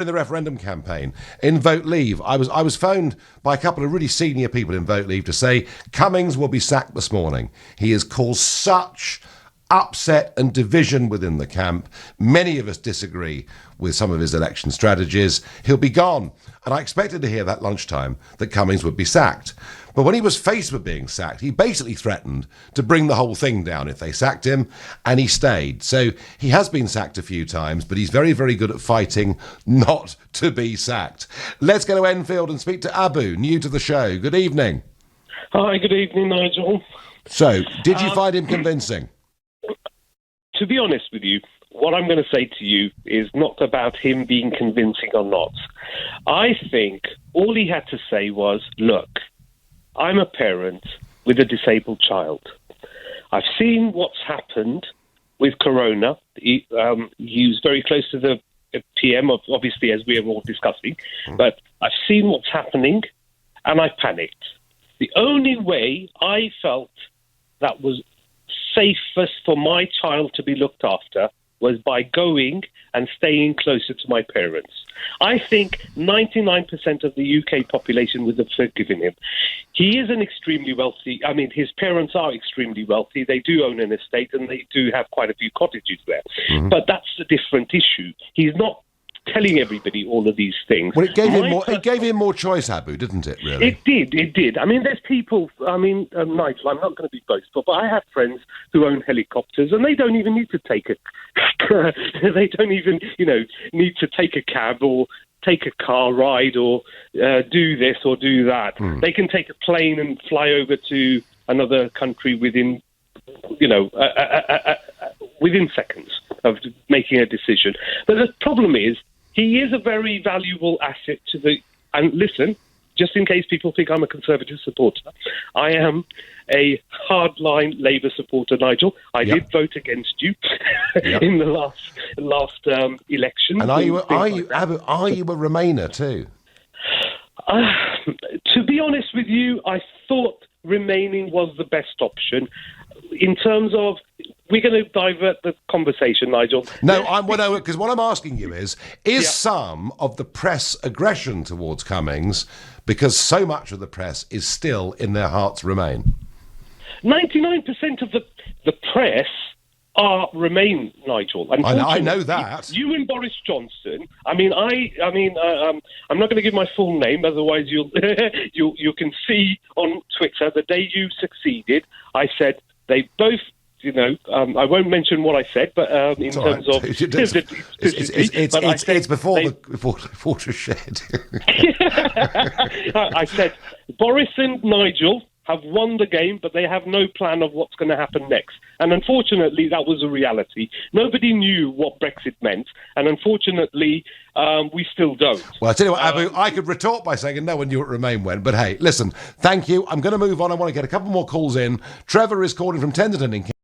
in the referendum campaign in Vote Leave, I was phoned by a couple of really senior people in Vote Leave to say Cummings will be sacked this morning. He has caused such upset and division within the camp. Many of us disagree with some of his election strategies. He'll be gone. And I expected to hear that lunchtime that Cummings would be sacked. But when he was faced with being sacked, he basically threatened to bring the whole thing down if they sacked him, and he stayed. So he has been sacked a few times, but he's very, very good at fighting not to be sacked. Let's go to Enfield and speak to Abu, new to the show. Good evening. Hi, good evening, Nigel. So, did you find him convincing? To be honest with you, what I'm going to say to you is not about him being convincing or not. I think all he had to say was, look, I'm a parent with a disabled child. I've seen what's happened with Corona. He was very close to the PM, obviously, as we are all discussing. But I've seen what's happening, and I panicked. The only way I felt that was safest for my child to be looked after was by going and staying closer to my parents. I think 99% of the UK population would have forgiven him. He is an extremely wealthy, his parents are extremely wealthy. They do own an estate and they do have quite a few cottages there. Mm-hmm. But that's a different issue. He's not telling everybody all of these things. Well, it gave him more choice, Abu, didn't it, really? It did. I mean, there's people, Nigel, I'm not going to be boastful, but I have friends who own helicopters and they don't even need to take they don't even, need to take a cab or take a car ride or do this or do that. They can take a plane and fly over to another country within seconds of making a decision. But the problem is, he is a very valuable asset to the... And listen, just in case people think I'm a Conservative supporter, I am a hardline Labour supporter, Nigel. I did vote against you in the last election. And are you a Remainer too? To be honest with you, I thought remaining was the best option. In terms of, we're going to divert the conversation, Nigel. No, because what I'm asking you is some of the press aggression towards Cummings, because so much of the press is still in their hearts Remain? 99% of the press Remain, Nigel. I know that. You and Boris Johnson. I'm not going to give my full name, otherwise you can see on Twitter the day you succeeded. I said they both. I won't mention what I said, but in terms of it's before the watershed. I said Boris and Nigel have won the game, but they have no plan of what's going to happen next. And unfortunately, that was a reality. Nobody knew what Brexit meant, and unfortunately, we still don't. Well, I tell you what, Abu, I could retort by saying no one knew what Remain went, but hey, listen, thank you. I'm going to move on. I want to get a couple more calls in. Trevor is calling from Tenderton in